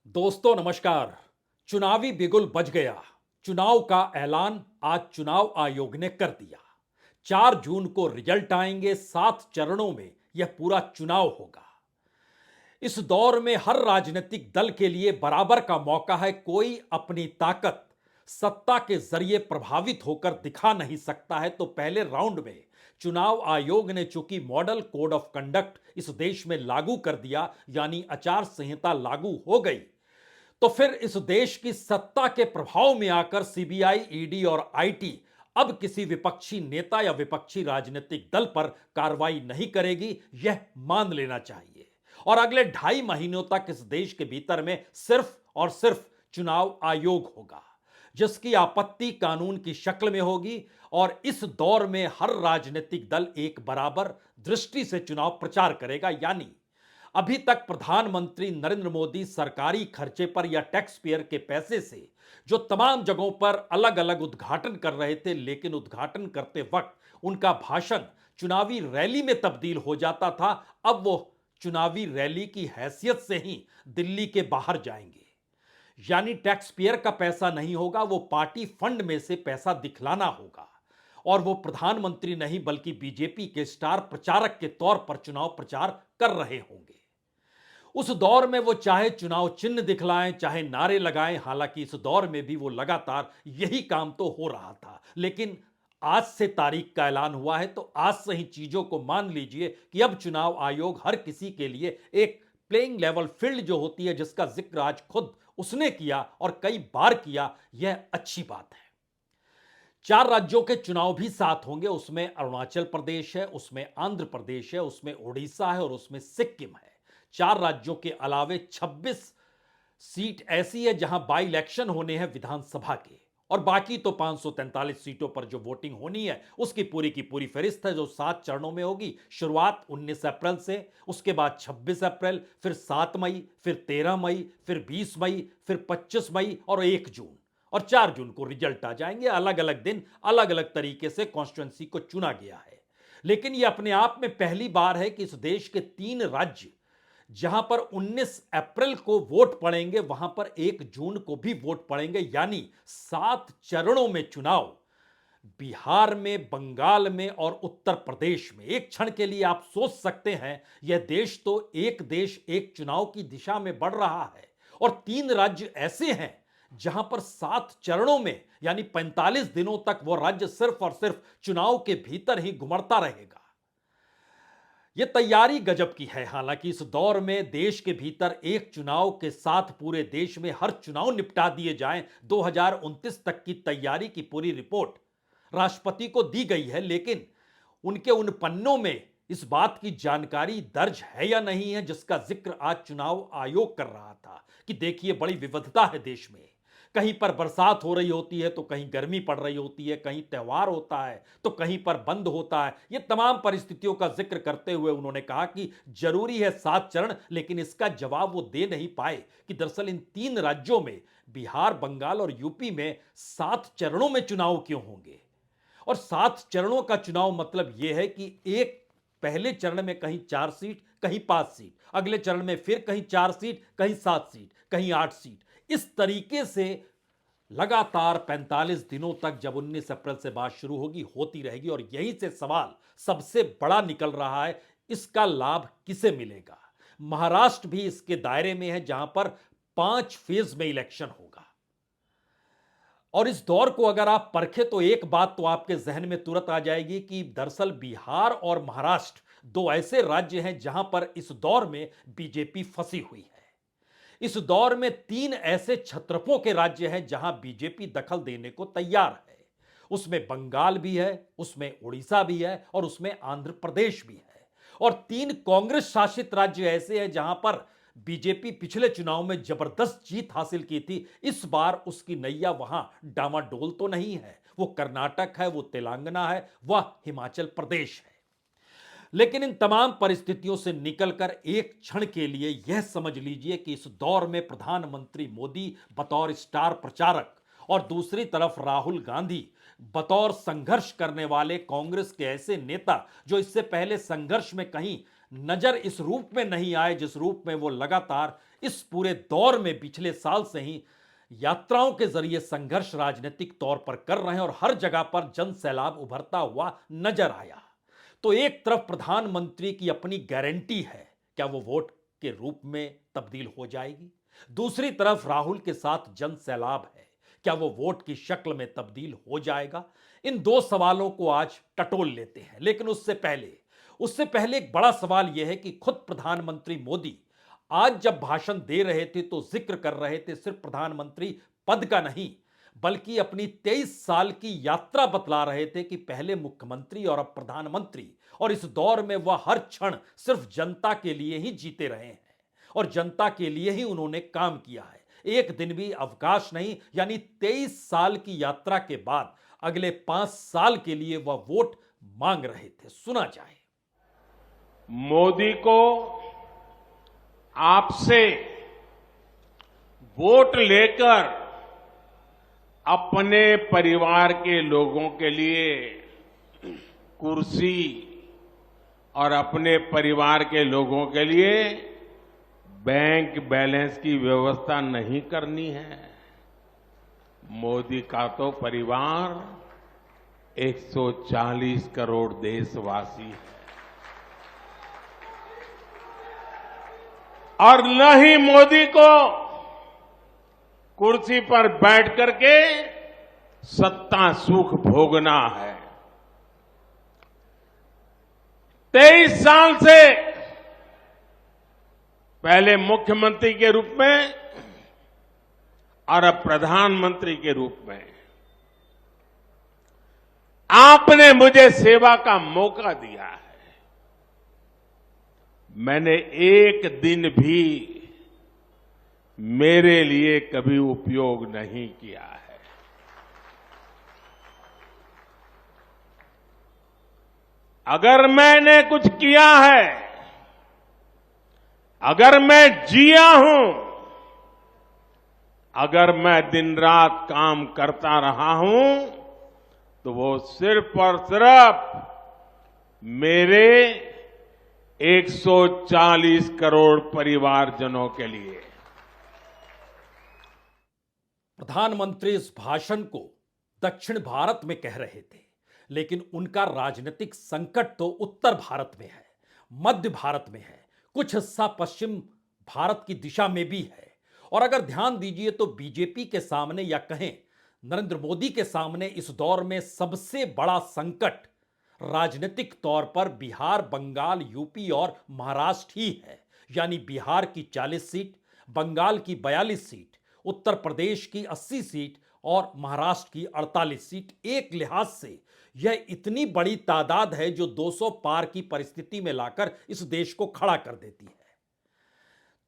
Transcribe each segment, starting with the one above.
दोस्तों नमस्कार। चुनावी बिगुल बज गया। चुनाव का ऐलान आज चुनाव आयोग ने कर दिया। 4 जून को रिजल्ट आएंगे। 7 चरणों में यह पूरा चुनाव होगा। इस दौर में हर राजनीतिक दल के लिए बराबर का मौका है। कोई अपनी ताकत सत्ता के जरिए प्रभावित होकर दिखा नहीं सकता है। तो पहले राउंड में चुनाव आयोग ने चूंकि मॉडल कोड ऑफ कंडक्ट इस देश में लागू कर दिया, यानी आचार संहिता लागू हो गई, तो फिर इस देश की सत्ता के प्रभाव में आकर सीबीआई, ईडी और आईटी अब किसी विपक्षी नेता या विपक्षी राजनीतिक दल पर कार्रवाई नहीं करेगी, यह मान लेना चाहिए। और अगले 2.5 महीनों तक इस देश के भीतर में सिर्फ और सिर्फ चुनाव आयोग होगा, जिसकी आपत्ति कानून की शक्ल में होगी। और इस दौर में हर राजनीतिक दल एक बराबर दृष्टि से चुनाव प्रचार करेगा, यानी अभी तक प्रधानमंत्री नरेंद्र मोदी सरकारी खर्चे पर या टैक्स पेयर के पैसे से जो तमाम जगहों पर अलग अलग उद्घाटन कर रहे थे, लेकिन उद्घाटन करते वक्त उनका भाषण चुनावी रैली में तब्दील हो जाता था, अब वो चुनावी रैली की हैसियत से ही दिल्ली के बाहर जाएंगे। यानी टैक्स पेयर का पैसा नहीं होगा, वो पार्टी फंड में से पैसा दिखलाना होगा। और वो प्रधानमंत्री नहीं बल्कि बीजेपी के स्टार प्रचारक के तौर पर चुनाव प्रचार कर रहे होंगे। उस दौर में वो चाहे चुनाव चिन्ह दिखलाएं, चाहे नारे लगाएं। हालांकि इस दौर में भी वो लगातार यही काम तो हो रहा था, लेकिन आज से तारीख का ऐलान हुआ है, तो आज से ही चीजों को मान लीजिए कि अब चुनाव आयोग हर किसी के लिए एक प्लेइंग लेवल फील्ड जो होती है, जिसका जिक्र आज खुद उसने किया और कई बार किया, यह अच्छी बात है। 4 राज्यों के चुनाव भी साथ होंगे। उसमें अरुणाचल प्रदेश है, उसमें आंध्र प्रदेश है, उसमें उड़ीसा है और उसमें सिक्किम है। 4 राज्यों के अलावे 26 सीट ऐसी है जहां बाई इलेक्शन होने हैं विधानसभा के, और बाकी तो 543 सीटों पर जो वोटिंग होनी है उसकी की पूरी फहरिस्त है, जो 7 चरणों में होगी। शुरुआत 19 अप्रैल से, उसके बाद 26 अप्रैल, फिर 7 मई, फिर 13 मई, फिर 20 मई, फिर 25 मई और 1 जून, और 4 जून को रिजल्ट आ जाएंगे। अलग अलग दिन अलग अलग तरीके से कॉन्स्टिट्यूंसी को चुना गया है। लेकिन यह अपने आप में पहली बार है कि इस देश के 3 राज्य जहां पर 19 अप्रैल को वोट पड़ेंगे, वहां पर 1 जून को भी वोट पड़ेंगे, यानी 7 चरणों में चुनाव। बिहार में, बंगाल में और उत्तर प्रदेश में। एक क्षण के लिए आप सोच सकते हैं, यह देश तो एक देश एक चुनाव की दिशा में बढ़ रहा है, और 3 राज्य ऐसे हैं जहां पर 7 चरणों में यानी 45 दिनों तक वो राज्य सिर्फ और सिर्फ चुनाव के भीतर ही घुमड़ता रहेगा। यह तैयारी गजब की है। हालांकि इस दौर में देश के भीतर एक चुनाव के साथ पूरे देश में हर चुनाव निपटा दिए जाएं, 2029 तक की तैयारी की पूरी रिपोर्ट राष्ट्रपति को दी गई है, लेकिन उनके उन पन्नों में इस बात की जानकारी दर्ज है या नहीं है, जिसका जिक्र आज चुनाव आयोग कर रहा था कि देखिए बड़ी विविधता है देश में। कहीं पर बरसात हो रही होती है तो कहीं गर्मी पड़ रही होती है, कहीं त्योहार होता है तो कहीं पर बंद होता है। ये तमाम परिस्थितियों का जिक्र करते हुए उन्होंने कहा कि जरूरी है 7 चरण, लेकिन इसका जवाब वो दे नहीं पाए कि दरअसल इन 3 राज्यों में, बिहार, बंगाल और यूपी में 7 चरणों में चुनाव क्यों होंगे। और 7 चरणों का चुनाव मतलब यह है कि एक पहले चरण में कहीं 4 सीट, कहीं 5 सीट, अगले चरण में फिर कहीं 4 सीट, कहीं 7 सीट, कहीं 8 सीट। इस तरीके से लगातार 45 दिनों तक, जब 19 अप्रैल से बात शुरू होगी, होती रहेगी। और यहीं से सवाल सबसे बड़ा निकल रहा है, इसका लाभ किसे मिलेगा। महाराष्ट्र भी इसके दायरे में है, जहां पर 5 फेज में इलेक्शन होगा। और इस दौर को अगर आप परखें तो एक बात तो आपके जहन में तुरंत आ जाएगी कि दरअसल बिहार और महाराष्ट्र 2 ऐसे राज्य हैं जहां पर इस दौर में बीजेपी फंसी हुई है। इस दौर में 3 ऐसे छत्रपों के राज्य हैं जहां बीजेपी दखल देने को तैयार है। उसमें बंगाल भी है, उसमें उड़ीसा भी है और उसमें आंध्र प्रदेश भी है। और 3 कांग्रेस शासित राज्य ऐसे हैं जहां पर बीजेपी पिछले चुनाव में जबरदस्त जीत हासिल की थी। इस बार उसकी नैया वहां डामाडोल तो नहीं है। वो कर्नाटक है, वो तेलंगाना है, वह हिमाचल प्रदेश है। लेकिन इन तमाम परिस्थितियों से निकलकर एक क्षण के लिए यह समझ लीजिए कि इस दौर में प्रधानमंत्री मोदी बतौर स्टार प्रचारक और दूसरी तरफ राहुल गांधी बतौर संघर्ष करने वाले कांग्रेस के ऐसे नेता जो इससे पहले संघर्ष में कहीं नजर इस रूप में नहीं आए जिस रूप में वो लगातार इस पूरे दौर में पिछले साल से ही यात्राओं के जरिए संघर्ष राजनीतिक तौर पर कर रहे हैं और हर जगह पर जन सैलाब उभरता हुआ नजर आया। तो एक तरफ प्रधानमंत्री की अपनी गारंटी है, क्या वो वोट के रूप में तब्दील हो जाएगी? दूसरी तरफ राहुल के साथ जन सैलाब है, क्या वो वोट की शक्ल में तब्दील हो जाएगा? इन दो सवालों को आज टटोल लेते हैं, लेकिन उससे पहले एक बड़ा सवाल यह है कि खुद प्रधानमंत्री मोदी आज जब भाषण दे रहे थे तो जिक्र कर रहे थे सिर्फ प्रधानमंत्री पद का नहीं, बल्कि अपनी 23 साल की यात्रा बतला रहे थे कि पहले मुख्यमंत्री और अब प्रधानमंत्री, और इस दौर में वह हर क्षण सिर्फ जनता के लिए ही जीते रहे हैं और जनता के लिए ही उन्होंने काम किया है। एक दिन भी अवकाश नहीं, यानी 23 साल की यात्रा के बाद अगले 5 साल के लिए वह वोट मांग रहे थे। सुना जाए। मोदी को आपसे वोट लेकर अपने परिवार के लोगों के लिए कुर्सी और अपने परिवार के लोगों के लिए बैंक बैलेंस की व्यवस्था नहीं करनी है। मोदी का तो परिवार 140 करोड़ देशवासी है और न ही मोदी को कुर्सी पर बैठ करके सत्ता सुख भोगना है। 23 साल से पहले मुख्यमंत्री के रूप में और अब प्रधानमंत्री के रूप में आपने मुझे सेवा का मौका दिया है। मैंने एक दिन भी मेरे लिए कभी उपयोग नहीं किया है। अगर मैंने कुछ किया है, अगर मैं जिया हूं, अगर मैं दिन रात काम करता रहा हूं, तो वो सिर्फ और सिर्फ मेरे 140 करोड़ परिवारजनों के लिए। प्रधानमंत्री इस भाषण को दक्षिण भारत में कह रहे थे, लेकिन उनका राजनीतिक संकट तो उत्तर भारत में है, मध्य भारत में है, कुछ हिस्सा पश्चिम भारत की दिशा में भी है। और अगर ध्यान दीजिए तो बीजेपी के सामने, या कहें नरेंद्र मोदी के सामने, इस दौर में सबसे बड़ा संकट राजनीतिक तौर पर बिहार, बंगाल, यूपी और महाराष्ट्र ही है। यानी बिहार की 40 सीट, बंगाल की 42 सीट, उत्तर प्रदेश की 80 सीट और महाराष्ट्र की 48 सीट। एक लिहाज से यह इतनी बड़ी तादाद है जो 200 पार की परिस्थिति में लाकर इस देश को खड़ा कर देती है।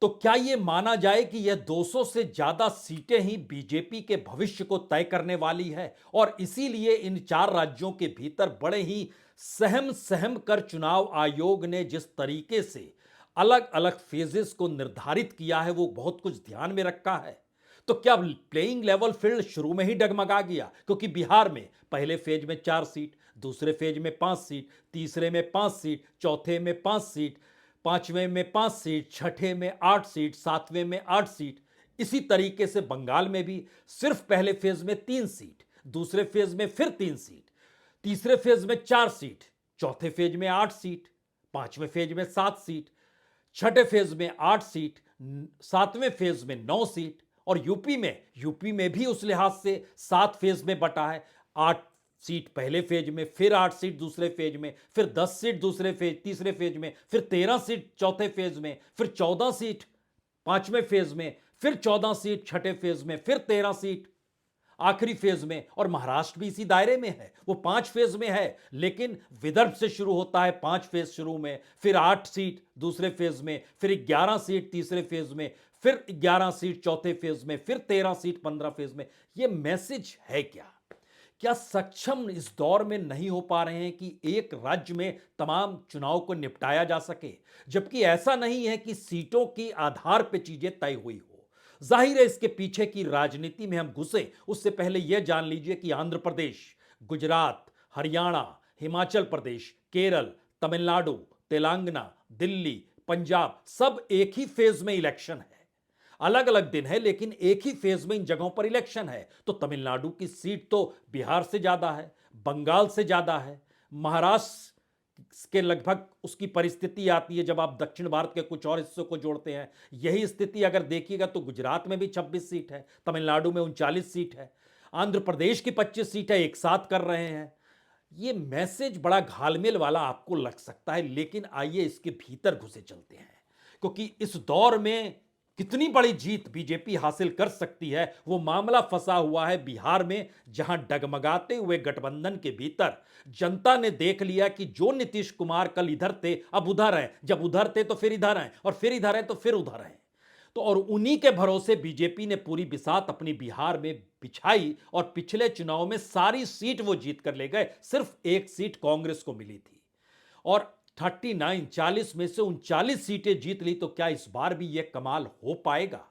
तो क्या यह माना जाए कि यह 200 से ज्यादा सीटें ही बीजेपी के भविष्य को तय करने वाली है, और इसीलिए इन 4 राज्यों के भीतर बड़े ही सहम कर चुनाव आयोग ने जिस तरीके से अलग अलग फेजेस को निर्धारित किया है, वो बहुत कुछ ध्यान में रखा है। तो क्या प्लेइंग लेवल फील्ड शुरू में ही डगमगा गया? क्योंकि बिहार में पहले फेज में 4 सीट, दूसरे फेज में 5 सीट, तीसरे में 5 सीट, चौथे में 5 सीट, पांचवें में 5 सीट, छठे में 8 सीट, सातवें में 8 सीट। इसी तरीके से बंगाल में भी सिर्फ पहले फेज में 3 सीट, दूसरे फेज में फिर 3 सीट, तीसरे फेज में 4 सीट, चौथे फेज में 8 सीट, पांचवें फेज में 7 सीट, छठे फेज में 8 सीट, सातवें फेज में 9 सीट। और यूपी में भी उस लिहाज से 7 फेज में बटा है। 8 सीट पहले फेज में, फिर 8 सीट दूसरे फेज में, फिर 10 सीट तीसरे फेज में, फिर 13 सीट चौथे फेज में, फिर 14 सीट पांचवें फेज में, फिर 14 सीट छठे फेज में, फिर 13 सीट आखिरी फेज में। और महाराष्ट्र भी इसी दायरे में है, वो 5 फेज में है, लेकिन विदर्भ से शुरू होता है 5 फेज शुरू में, फिर 8 सीट दूसरे फेज में, फिर 11 सीट तीसरे फेज में, फिर 11 सीट चौथे फेज में, फिर 13 सीट 15 फेज में। यह मैसेज है क्या सक्षम इस दौर में नहीं हो पा रहे हैं कि एक राज्य में तमाम चुनाव को निपटाया जा सके? जबकि ऐसा नहीं है कि सीटों के आधार पर चीजें तय हुई हो। जाहिर है इसके पीछे की राजनीति में हम घुसे उससे पहले यह जान लीजिए कि आंध्र प्रदेश, गुजरात, हरियाणा, हिमाचल प्रदेश, केरल, तमिलनाडु, तेलंगाना, दिल्ली, पंजाब सब एक ही फेज में इलेक्शन है। अलग अलग दिन है लेकिन एक ही फेज में इन जगहों पर इलेक्शन है। तो तमिलनाडु की सीट तो बिहार से ज्यादा है, बंगाल से ज्यादा है, महाराष्ट्र के लगभग उसकी परिस्थिति आती है जब आप दक्षिण भारत के कुछ और हिस्सों को जोड़ते हैं। यही स्थिति अगर देखिएगा तो गुजरात में भी 26 सीट है, तमिलनाडु में 39 सीट है, आंध्र प्रदेश की 25 सीट है, एक साथ कर रहे हैं। ये मैसेज बड़ा घालमेल वाला आपको लग सकता है, लेकिन आइए इसके भीतर घुसे चलते हैं, क्योंकि इस दौर में कितनी बड़ी जीत बीजेपी हासिल कर सकती है वो मामला फंसा हुआ है बिहार में, जहां डगमगाते हुए गठबंधन के भीतर जनता ने देख लिया कि जो नीतीश कुमार कल इधर थे अब उधर हैं, जब उधर थे तो फिर इधर हैं, और फिर इधर हैं तो फिर उधर हैं। तो और उन्हीं के भरोसे बीजेपी ने पूरी बिसात अपनी बिहार में बिछाई और पिछले चुनाव में सारी सीट वो जीत कर ले गए। सिर्फ एक सीट कांग्रेस को मिली थी और 40 में से 39 सीटें जीत ली। तो क्या इस बार भी यह कमाल हो पाएगा?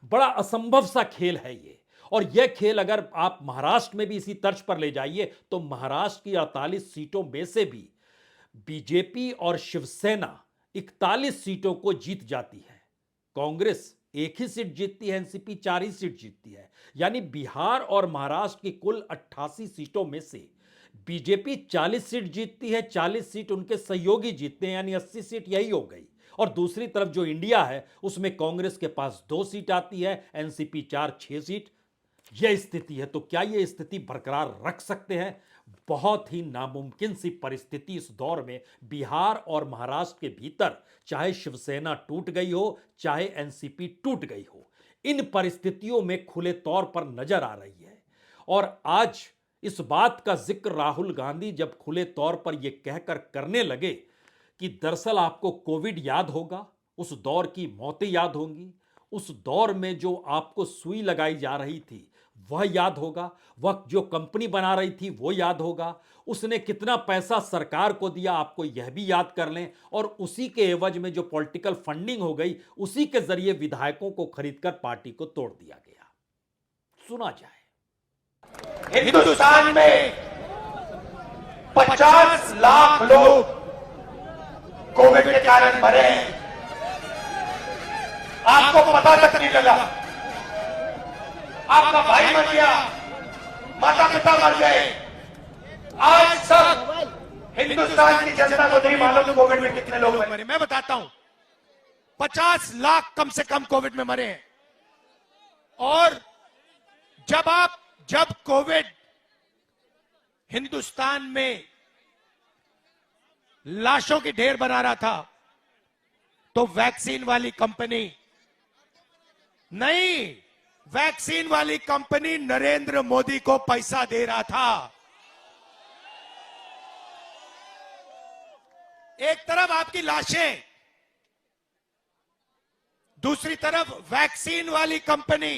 बड़ा असंभव सा खेल है ये। और यह खेल अगर आप महाराष्ट्र में भी इसी तर्ज पर ले जाइए तो महाराष्ट्र की 48 सीटों में से भी बीजेपी और शिवसेना 41 सीटों को जीत जाती है, कांग्रेस एक ही सीट जीतती है, एनसीपी 4 ही सीट जीतती है। यानी बिहार और महाराष्ट्र की कुल 88 सीटों में से बीजेपी 40 सीट जीतती है, 40 सीट उनके सहयोगी जीतते हैं, यानी 80 सीट यही हो गई। और दूसरी तरफ जो इंडिया है उसमें कांग्रेस के पास 2 सीट आती है, एनसीपी 6 सीट। यह स्थिति है। तो क्या यह स्थिति बरकरार रख सकते हैं? बहुत ही नामुमकिन सी परिस्थिति इस दौर में बिहार और महाराष्ट्र के भीतर, चाहे शिवसेना टूट गई हो चाहे एनसीपी टूट गई हो, इन परिस्थितियों में खुले तौर पर नजर आ रही है। और आज इस बात का जिक्र राहुल गांधी जब खुले तौर पर यह कहकर करने लगे कि दरअसल आपको कोविड याद होगा, उस दौर की मौतें याद होंगी, उस दौर में जो आपको सुई लगाई जा रही थी वह याद होगा, वह जो कंपनी बना रही थी वो याद होगा, उसने कितना पैसा सरकार को दिया आपको यह भी याद कर लें, और उसी के एवज में जो पॉलिटिकल फंडिंग हो गई उसी के जरिए विधायकों को खरीदकर पार्टी को तोड़ दिया गया। सुना जाए। हिंदुस्तान में 50 लाख लोग कोविड के कारण मरे, आपको पता तक नहीं लगा। आपका भाई मर गया, माता पिता मर गए, आज सब हिंदुस्तान की जनता को नहीं मालूम कोविड में कितने लोग मरे। मैं बताता हूं, 50 लाख कम से कम कोविड में मरे हैं। और जब कोविड हिंदुस्तान में लाशों की ढेर बना रहा था तो वैक्सीन वाली कंपनी नहीं, वैक्सीन वाली कंपनी नरेंद्र मोदी को पैसा दे रहा था। एक तरफ आपकी लाशें, दूसरी तरफ वैक्सीन वाली कंपनी,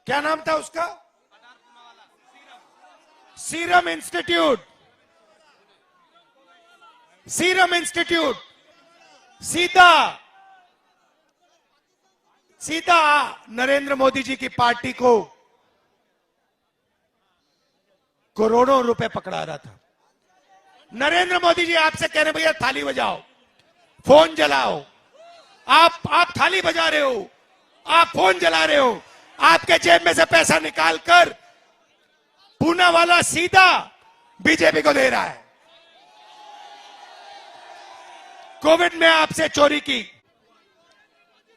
क्या नाम था उसका? Serum institute. सीरम इंस्टीट्यूट सीधा नरेंद्र मोदी जी की पार्टी को करोड़ों रुपए पकड़ा रहा था। नरेंद्र मोदी जी आपसे कह रहे भैया थाली बजाओ, फोन जलाओ। आप थाली बजा रहे हो, आप फोन जला रहे हो, आपके जेब में से पैसा निकालकर पूना वाला सीधा बीजेपी को दे रहा है। कोविड में आपसे चोरी की,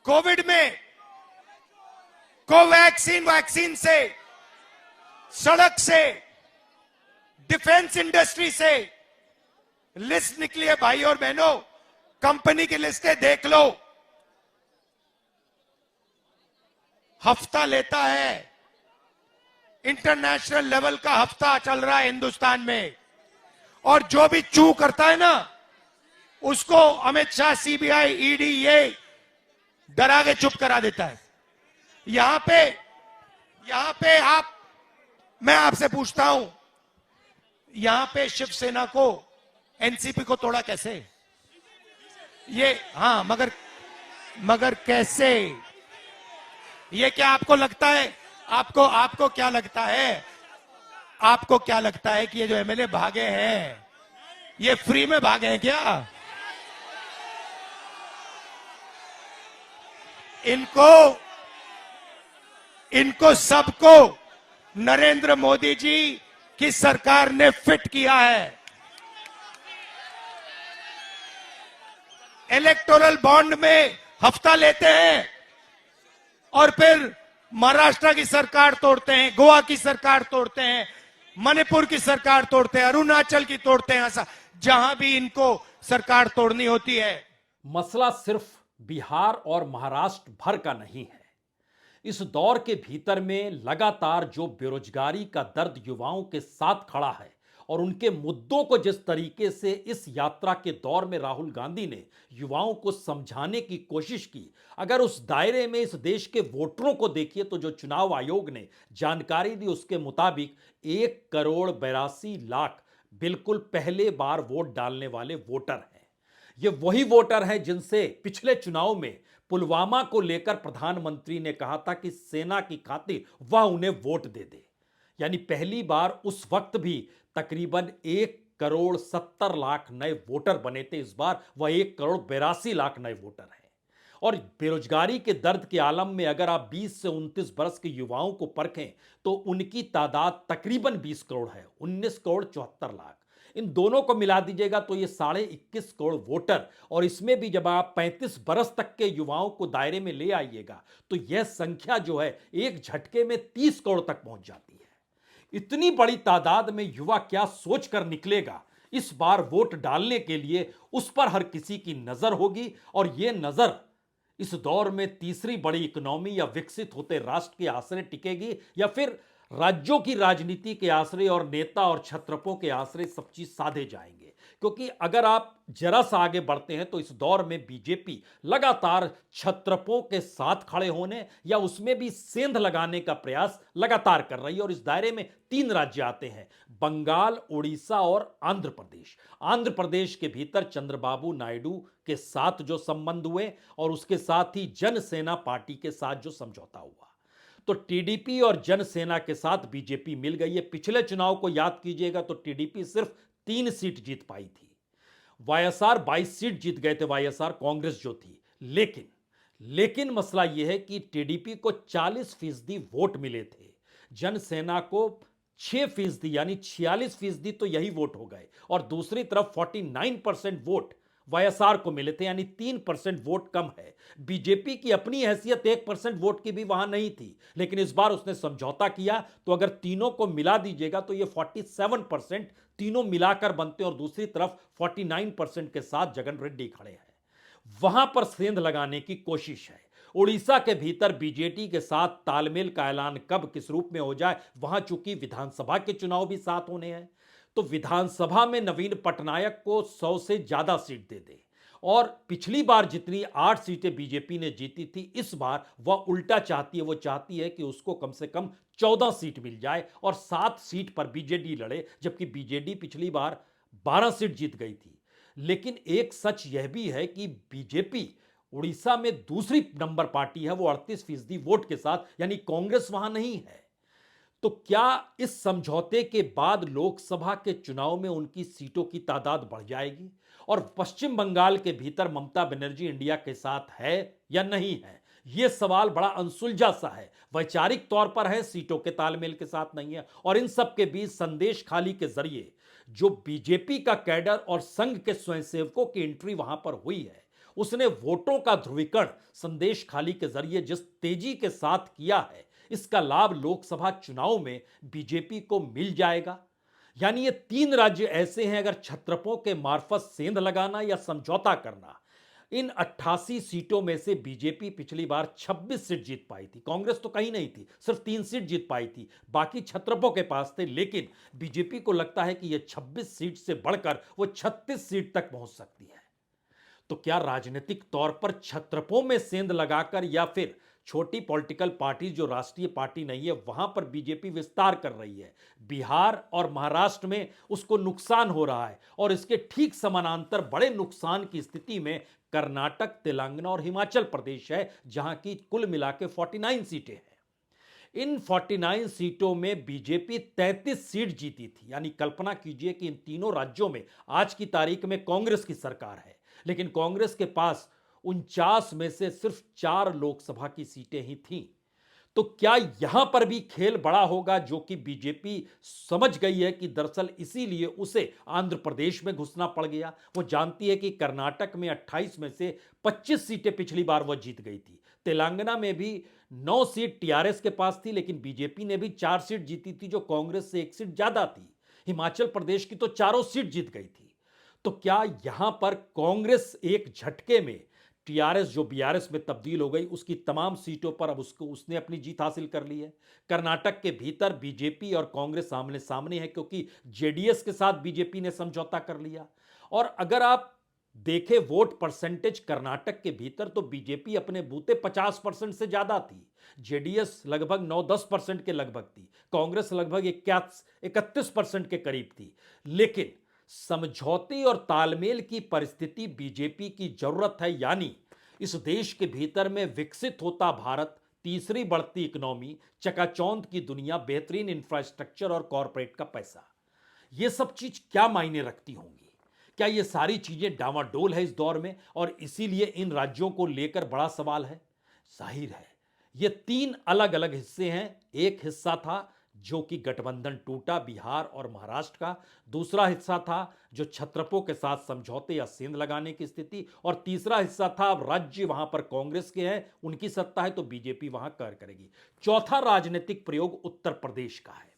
कोविड में वैक्सीन से, सड़क से, डिफेंस इंडस्ट्री से लिस्ट निकली है भाई और बहनों, कंपनी की लिस्टें देख लो। हफ्ता लेता है, इंटरनेशनल लेवल का हफ्ता चल रहा है हिंदुस्तान में, और जो भी चू करता है ना उसको अमित शाह, सीबीआई, ईडी ये डरा के चुप करा देता है। यहां पे मैं आपसे पूछता हूं, यहां पे शिवसेना को, एनसीपी को तोड़ा कैसे? ये हाँ, मगर कैसे? ये क्या आपको लगता है, आपको क्या लगता है, आपको क्या लगता है कि ये जो एमएलए भागे हैं ये फ्री में भागे हैं क्या? इनको सबको नरेंद्र मोदी जी की सरकार ने फिट किया है। इलेक्टोरल बॉन्ड में हफ्ता लेते हैं और फिर महाराष्ट्र की सरकार तोड़ते हैं, गोवा की सरकार तोड़ते हैं, मणिपुर की सरकार तोड़ते हैं, अरुणाचल की तोड़ते हैं। ऐसा जहां भी इनको सरकार तोड़नी होती है। मसला सिर्फ बिहार और महाराष्ट्र भर का नहीं है। इस दौर के भीतर में लगातार जो बेरोजगारी का दर्द युवाओं के साथ खड़ा है और उनके मुद्दों को जिस तरीके से इस यात्रा के दौर में राहुल गांधी ने युवाओं को समझाने की कोशिश की, अगर उस दायरे में इस देश के वोटरों को देखिए तो जो चुनाव आयोग ने जानकारी दी उसके मुताबिक 1,82,00,000 बिल्कुल पहले बार वोट डालने वाले वोटर हैं। ये वही वोटर हैं जिनसे पिछले चुनाव में पुलवामा को लेकर प्रधानमंत्री ने कहा था कि सेना की खातिर वह उन्हें वोट दे दे। यानी पहली बार उस वक्त भी तकरीबन 1,70,00,000 नए वोटर बने थे। इस बार वह 1,82,00,000 नए वोटर हैं। और बेरोजगारी के दर्द के आलम में अगर आप 20 से 29 बरस के युवाओं को परखें तो उनकी तादाद तकरीबन 20 करोड़ है, 19,74,00,000। इन दोनों को मिला दीजिएगा तो ये 21.5 करोड़ वोटर, और इसमें भी जब आप 35 बरस तक के युवाओं को दायरे में ले आइएगा तो यह संख्या जो है एक झटके में 30 करोड़ तक पहुंच जाती है। इतनी बड़ी तादाद में युवा क्या सोच कर निकलेगा इस बार वोट डालने के लिए, उस पर हर किसी की नजर होगी। और यह नजर इस दौर में तीसरी बड़ी इकोनॉमी या विकसित होते राष्ट्र के आश्रय टिकेगी या फिर राज्यों की राजनीति के आश्रय और नेता और छत्रपों के आश्रय सब चीज साधे जाएंगे। क्योंकि अगर आप जरा सा आगे बढ़ते हैं तो इस दौर में बीजेपी लगातार छत्रपों के साथ खड़े होने या उसमें भी सेंध लगाने का प्रयास लगातार कर रही है। और इस दायरे में 3 राज्य आते हैं, बंगाल, उड़ीसा और आंध्र प्रदेश। आंध्र प्रदेश के भीतर चंद्रबाबू नायडू के साथ जो संबंध हुए और उसके साथ ही जनसेना पार्टी के साथ जो समझौता हुआ, तो टीडीपी और जनसेना के साथ बीजेपी मिल गई है। पिछले चुनाव को याद कीजिएगा तो टीडीपी सिर्फ 3 सीट जीत पाई थी, वाईएसआर 22 सीट जीत गए थे, वाईएसआर कांग्रेस जो थी। लेकिन मसला यह है कि टीडीपी को 40% वोट मिले थे, जनसेना को 6% यानी 46% तो यही वोट हो गए, और दूसरी तरफ 49% वोट वाईएसआर को मिले थे, यानी 3% वोट कम है। बीजेपी की अपनी हैसियत 1% वोट की भी वहां नहीं थी, लेकिन इस बार उसने समझौता किया तो अगर तीनों को मिला दीजिएगा तो ये 47% तीनों मिलाकर बनते हैं, और दूसरी तरफ 49% के साथ जगन रेड्डी खड़े हैं। वहां पर सेंध लगाने की कोशिश है। उड़ीसा के भीतर बीजेपी के साथ तालमेल का ऐलान कब किस रूप में हो जाए, वहां चूंकि विधानसभा के चुनाव भी साथ होने हैं तो विधानसभा में नवीन पटनायक को 100 से ज्यादा सीट दे दे। और पिछली बार जितनी 8 सीटें बीजेपी ने जीती थी, इस बार वह उल्टा चाहती है। वो चाहती है कि उसको कम से कम 14 सीट मिल जाए और 7 सीट पर बीजेडी लड़े, जबकि बीजेडी पिछली बार 12 सीट जीत गई थी। लेकिन एक सच यह भी है कि बीजेपी उड़ीसा में दूसरी नंबर पार्टी है, वो 38% वोट के साथ, यानी कांग्रेस वहां नहीं है। तो क्या इस समझौते के बाद लोकसभा के चुनाव में उनकी सीटों की तादाद बढ़ जाएगी? और पश्चिम बंगाल के भीतर ममता बनर्जी इंडिया के साथ है या नहीं है, यह सवाल बड़ा अनसुलझा सा है। वैचारिक तौर पर है, सीटों के तालमेल के साथ नहीं है। और इन सब के बीच संदेश खाली के जरिए जो बीजेपी का कैडर और संघ के स्वयंसेवकों की एंट्री वहां पर हुई है, उसने वोटों का ध्रुवीकरण संदेश खाली के जरिए जिस तेजी के साथ किया है, इसका लाभ लोकसभा चुनाव में बीजेपी को मिल जाएगा। यानी ये 3 राज्य ऐसे हैं, अगर छत्रपों के मार्फत सेंध लगाना या समझौता करना, इन 88 सीटों में से बीजेपी पिछली बार 26 सीट जीत पाई थी। कांग्रेस तो कहीं नहीं थी, सिर्फ 3 सीट जीत पाई थी, बाकी छत्रपों के पास थे। लेकिन बीजेपी को लगता है कि यह 26 सीट से बढ़कर वो 36 सीट तक पहुंच सकती है। तो क्या राजनीतिक तौर पर छत्रपों में सेंध लगाकर या फिर छोटी पॉलिटिकल पार्टी जो राष्ट्रीय पार्टी नहीं है वहां पर बीजेपी विस्तार कर रही है? बिहार और महाराष्ट्र में उसको नुकसान हो रहा है, और इसके ठीक समानांतर बड़े नुकसान की स्थिति में कर्नाटक, तेलंगाना और हिमाचल प्रदेश है, जहां की कुल मिला के 49 सीटें हैं। इन 49 सीटों में बीजेपी 33 सीट जीती थी। यानी कल्पना कीजिए कि इन तीनों राज्यों में आज की तारीख में कांग्रेस की सरकार है, लेकिन कांग्रेस के पास 49 में से सिर्फ 4 लोकसभा की सीटें ही थीं। तो क्या यहां पर भी खेल बड़ा होगा, जो कि बीजेपी समझ गई है कि दरअसल इसीलिए उसे आंध्र प्रदेश में घुसना पड़ गया। वो जानती है कि कर्नाटक में 28 में से 25 सीटें पिछली बार वो जीत गई थी। तेलंगाना में भी 9 सीट टीआरएस के पास थी, लेकिन बीजेपी ने भी 4 सीट जीती थी, जो कांग्रेस से 1 सीट ज्यादा थी। हिमाचल प्रदेश की तो चारों सीट जीत गई थी। तो क्या यहां पर कांग्रेस एक झटके में टीआरएस जो बीआरएस में तब्दील हो गई, उसकी तमाम सीटों पर अब उसने अपनी जीत हासिल कर ली है? कर्नाटक के भीतर बीजेपी और कांग्रेस आमने सामने है, क्योंकि जेडीएस के साथ बीजेपी ने समझौता कर लिया। और अगर आप देखें वोट परसेंटेज कर्नाटक के भीतर, तो बीजेपी अपने बूते 50% से ज्यादा थी। जेडीएस लगभग 9-10% के लगभग थी। कांग्रेस लगभग 31% के करीब थी। लेकिन समझौते और तालमेल की परिस्थिति बीजेपी की जरूरत है। यानी इस देश के भीतर में विकसित होता भारत, तीसरी बढ़ती इकोनॉमी, चकाचौंध की दुनिया, बेहतरीन इंफ्रास्ट्रक्चर और कॉरपोरेट का पैसा, ये सब चीज क्या मायने रखती होंगी? क्या ये सारी चीजें डामाडोल है इस दौर में, और इसीलिए इन राज्यों को लेकर बड़ा सवाल है? जाहिर है ये 3 अलग अलग हिस्से हैं। एक हिस्सा था जो कि गठबंधन टूटा, बिहार और महाराष्ट्र का। दूसरा हिस्सा था जो छत्रपों के साथ समझौते या सेंध लगाने की स्थिति। और तीसरा हिस्सा था अब राज्य वहां पर कांग्रेस के हैं, उनकी सत्ता है, तो बीजेपी वहां कर करेगी। चौथा राजनीतिक प्रयोग उत्तर प्रदेश का है।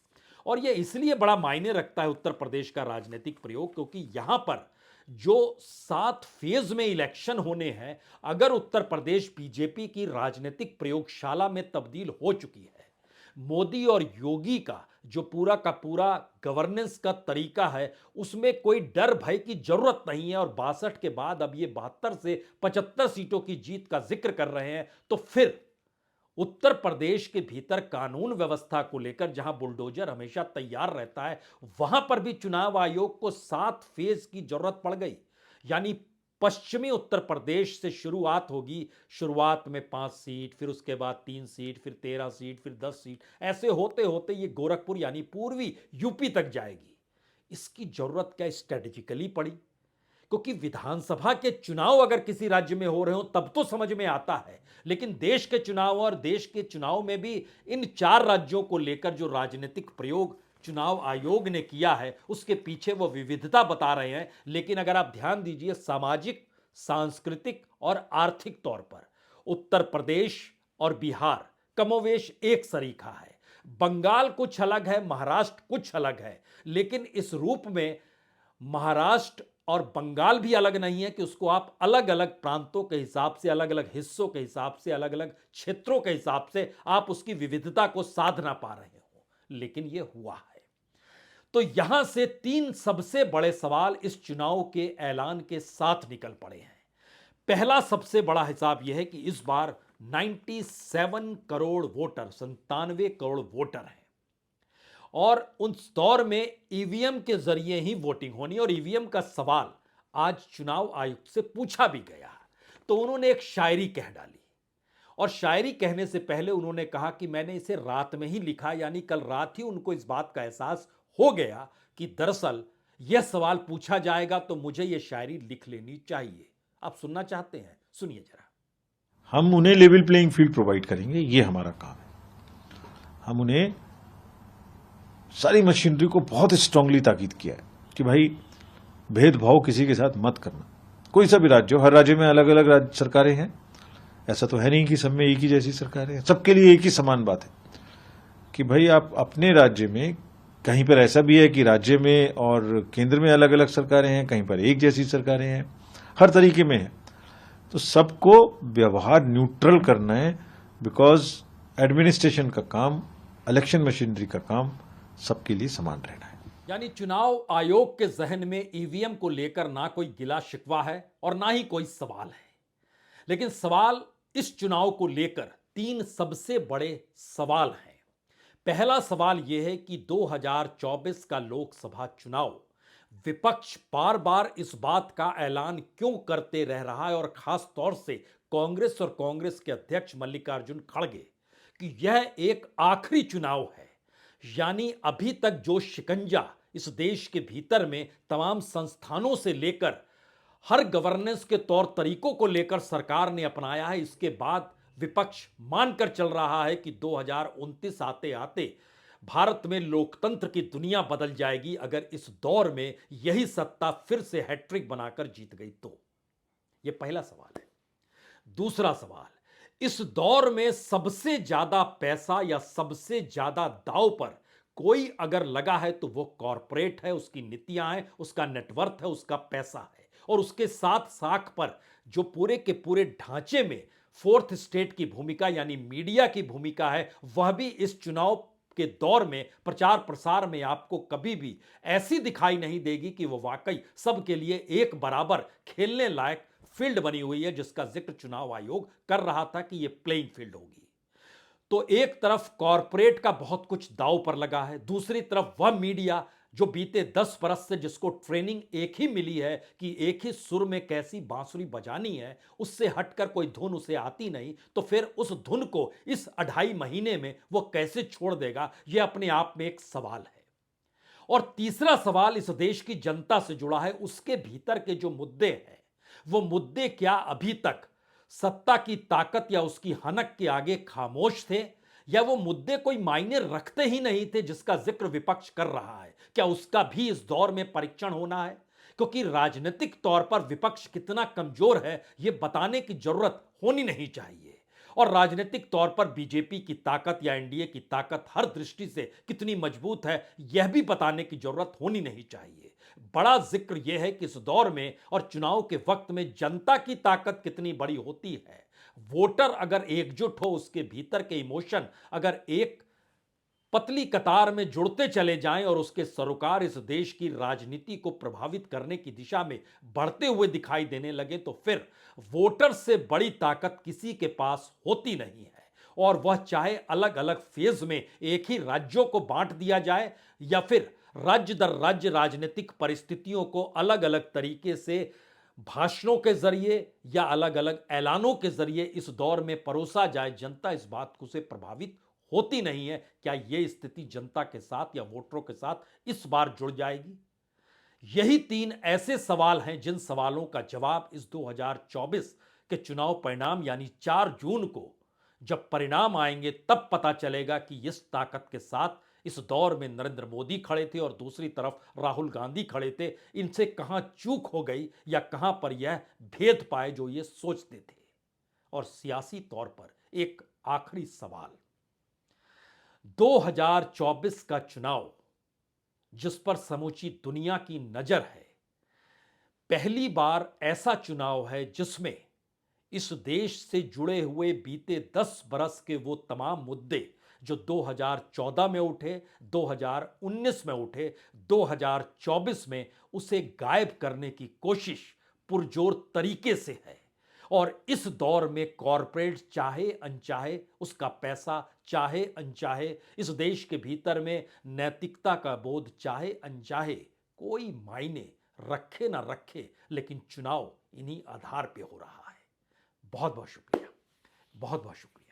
और यह इसलिए बड़ा मायने रखता है उत्तर प्रदेश का राजनीतिक प्रयोग, क्योंकि यहां पर जो 7 फेज में इलेक्शन होने हैं, अगर उत्तर प्रदेश बीजेपी की राजनीतिक प्रयोगशाला में तब्दील हो चुकी है, मोदी और योगी का जो पूरा का पूरा गवर्नेंस का तरीका है, उसमें कोई डर भय की जरूरत नहीं है, और 62 के बाद अब ये 72 से 75 सीटों की जीत का जिक्र कर रहे हैं, तो फिर उत्तर प्रदेश के भीतर कानून व्यवस्था को लेकर जहां बुलडोजर हमेशा तैयार रहता है, वहां पर भी चुनाव आयोग को 7 फेज की जरूरत पड़ गई। यानी पश्चिमी उत्तर प्रदेश से शुरुआत होगी। शुरुआत में 5 सीट, फिर उसके बाद 3 सीट, फिर 13 सीट, फिर 10 सीट, ऐसे होते होते ये गोरखपुर यानी पूर्वी यूपी तक जाएगी। इसकी जरूरत क्या स्ट्रेटेजिकली पड़ी? क्योंकि विधानसभा के चुनाव अगर किसी राज्य में हो रहे हो तब तो समझ में आता है, लेकिन देश के चुनाव और देश के चुनाव में भी इन 4 राज्यों को लेकर जो राजनीतिक प्रयोग चुनाव आयोग ने किया है, उसके पीछे वो विविधता बता रहे हैं। लेकिन अगर आप ध्यान दीजिए, सामाजिक, सांस्कृतिक और आर्थिक तौर पर उत्तर प्रदेश और बिहार कमोवेश एक सरीखा है। बंगाल कुछ अलग है, महाराष्ट्र कुछ अलग है, लेकिन इस रूप में महाराष्ट्र और बंगाल भी अलग नहीं है कि उसको आप अलग अलग प्रांतों के हिसाब से, अलग अलग हिस्सों के हिसाब से, अलग अलग क्षेत्रों के हिसाब से आप उसकी विविधता को साध ना पा रहे हो, लेकिन यह हुआ है। तो यहां से 3 सबसे बड़े सवाल इस चुनाव के ऐलान के साथ निकल पड़े हैं। पहला सबसे बड़ा हिसाब यह है कि इस बार 97 करोड़ वोटर, 97 करोड़ वोटर हैं, और उस दौर में ईवीएम के जरिए ही वोटिंग होनी। और ईवीएम का सवाल आज चुनाव आयुक्त से पूछा भी गया, तो उन्होंने एक शायरी कह डाली, और शायरी कहने से पहले उन्होंने कहा कि मैंने इसे रात में ही लिखा। यानी कल रात ही उनको इस बात का एहसास हो गया कि दरअसल यह सवाल पूछा जाएगा, तो मुझे यह शायरी लिख लेनी चाहिए। आप सुनना चाहते हैं? सुनिए जरा। हम उन्हें लेवल प्लेइंग फील्ड प्रोवाइड करेंगे, ये हमारा काम है। हम उन्हें सारी मशीनरी को बहुत स्ट्रांगली ताकीद किया है कि भाई भेदभाव किसी के साथ मत करना। कोई सा भी राज्य हो, हर राज्य में अलग अलग राज्य सरकारें हैं, ऐसा तो है नहीं कि सब में एक ही जैसी सरकारें हैं। सबके लिए एक ही समान बात है कि भाई आप अपने राज्य में, कहीं पर ऐसा भी है कि राज्य में और केंद्र में अलग अलग सरकारें हैं, कहीं पर एक जैसी सरकारें हैं, हर तरीके में है। तो सबको व्यवहार न्यूट्रल करना है, बिकॉज एडमिनिस्ट्रेशन का काम, इलेक्शन मशीनरी का काम सबके लिए समान रहना है। यानी चुनाव आयोग के जहन में ईवीएम को लेकर ना कोई गिला शिकवा है और ना ही कोई सवाल है, लेकिन सवाल इस चुनाव को लेकर 3 सबसे बड़े सवाल हैं। पहला सवाल यह है कि 2024 का लोकसभा चुनाव विपक्ष बार बार इस बात का ऐलान क्यों करते रह रहा है, और खास तौर से कांग्रेस और कांग्रेस के अध्यक्ष मल्लिकार्जुन खड़गे, कि यह एक आखिरी चुनाव है, यानी अभी तक जो शिकंजा इस देश के भीतर में तमाम संस्थानों से लेकर हर गवर्नेंस के तौर तरीकों को लेकर सरकार ने अपनाया है, इसके बाद विपक्ष मानकर चल रहा है कि 2029 आते आते भारत में लोकतंत्र की दुनिया बदल जाएगी अगर इस दौर में यही सत्ता फिर से हैट्रिक बनाकर जीत गई तो। यह पहला सवाल है। दूसरा सवाल, इस दौर में सबसे ज्यादा पैसा या सबसे ज्यादा दांव पर कोई अगर लगा है तो वो कॉरपोरेट है, उसकी नीतियां हैं, उसका नेटवर्थ है, उसका पैसा है, और उसके साथ साख पर जो पूरे के पूरे ढांचे में फोर्थ स्टेट की भूमिका यानी मीडिया की भूमिका है, वह भी इस चुनाव के दौर में प्रचार प्रसार में आपको कभी भी ऐसी दिखाई नहीं देगी कि वह वाकई सबके लिए एक बराबर खेलने लायक फील्ड बनी हुई है, जिसका जिक्र चुनाव आयोग कर रहा था कि यह प्लेइंग फील्ड होगी। तो एक तरफ कॉरपोरेट का बहुत कुछ दांव पर लगा है, दूसरी तरफ वह मीडिया जो बीते 10 बरस से जिसको ट्रेनिंग एक ही मिली है कि एक ही सुर में कैसी बांसुरी बजानी है, उससे हटकर कोई धुन उसे आती नहीं, तो फिर उस धुन को इस 2.5 महीने में वो कैसे छोड़ देगा, यह अपने आप में एक सवाल है। और तीसरा सवाल इस देश की जनता से जुड़ा है, उसके भीतर के जो मुद्दे हैं वो मुद्दे क्या अभी तक सत्ता की ताकत या उसकी हनक के आगे खामोश थे, या वो मुद्दे कोई मायने रखते ही नहीं थे जिसका जिक्र विपक्ष कर रहा है, क्या उसका भी इस दौर में परीक्षण होना है? क्योंकि राजनीतिक तौर पर विपक्ष कितना कमजोर है यह बताने की जरूरत होनी नहीं चाहिए, और राजनीतिक तौर पर बीजेपी की ताकत या एनडीए की ताकत हर दृष्टि से कितनी मजबूत है यह भी बताने की जरूरत होनी नहीं चाहिए। बड़ा जिक्र यह है कि इस दौर में और चुनाव के वक्त में जनता की ताकत कितनी बड़ी होती है। वोटर अगर एकजुट हो, उसके भीतर के इमोशन अगर एक पतली कतार में जुड़ते चले जाएं और उसके सरोकार इस देश की राजनीति को प्रभावित करने की दिशा में बढ़ते हुए दिखाई देने लगे, तो फिर वोटर से बड़ी ताकत किसी के पास होती नहीं है। और वह चाहे अलग अलग फेज में एक ही राज्यों को बांट दिया जाए या फिर राज्य दर राज्य राजनीतिक परिस्थितियों को अलग अलग तरीके से भाषणों के जरिए या अलग अलग ऐलानों के जरिए इस दौर में परोसा जाए, जनता इस बात को से प्रभावित होती नहीं है। क्या यह स्थिति जनता के साथ या वोटरों के साथ इस बार जुड़ जाएगी? यही 3 ऐसे सवाल हैं जिन सवालों का जवाब इस 2024 के चुनाव परिणाम यानी 4 जून को जब परिणाम आएंगे तब पता चलेगा कि इस ताकत के साथ इस दौर में नरेंद्र मोदी खड़े थे और दूसरी तरफ राहुल गांधी खड़े थे, इनसे कहां चूक हो गई या कहां पर यह भेद पाए जो ये सोचते थे। और सियासी तौर पर एक आखिरी सवाल, 2024 का चुनाव जिस पर समूची दुनिया की नजर है, पहली बार ऐसा चुनाव है जिसमें इस देश से जुड़े हुए बीते 10 बरस के वो तमाम मुद्दे जो 2014 में उठे, 2019 में उठे, 2024 में उसे गायब करने की कोशिश पुरजोर तरीके से है। और इस दौर में कॉरपोरेट चाहे अनचाहे, उसका पैसा चाहे अनचाहे, इस देश के भीतर में नैतिकता का बोध चाहे अनचाहे, कोई मायने रखे ना रखे, लेकिन चुनाव इन्हीं आधार पे हो रहा है। बहुत बहुत शुक्रिया, बहुत बहुत शुक्रिया।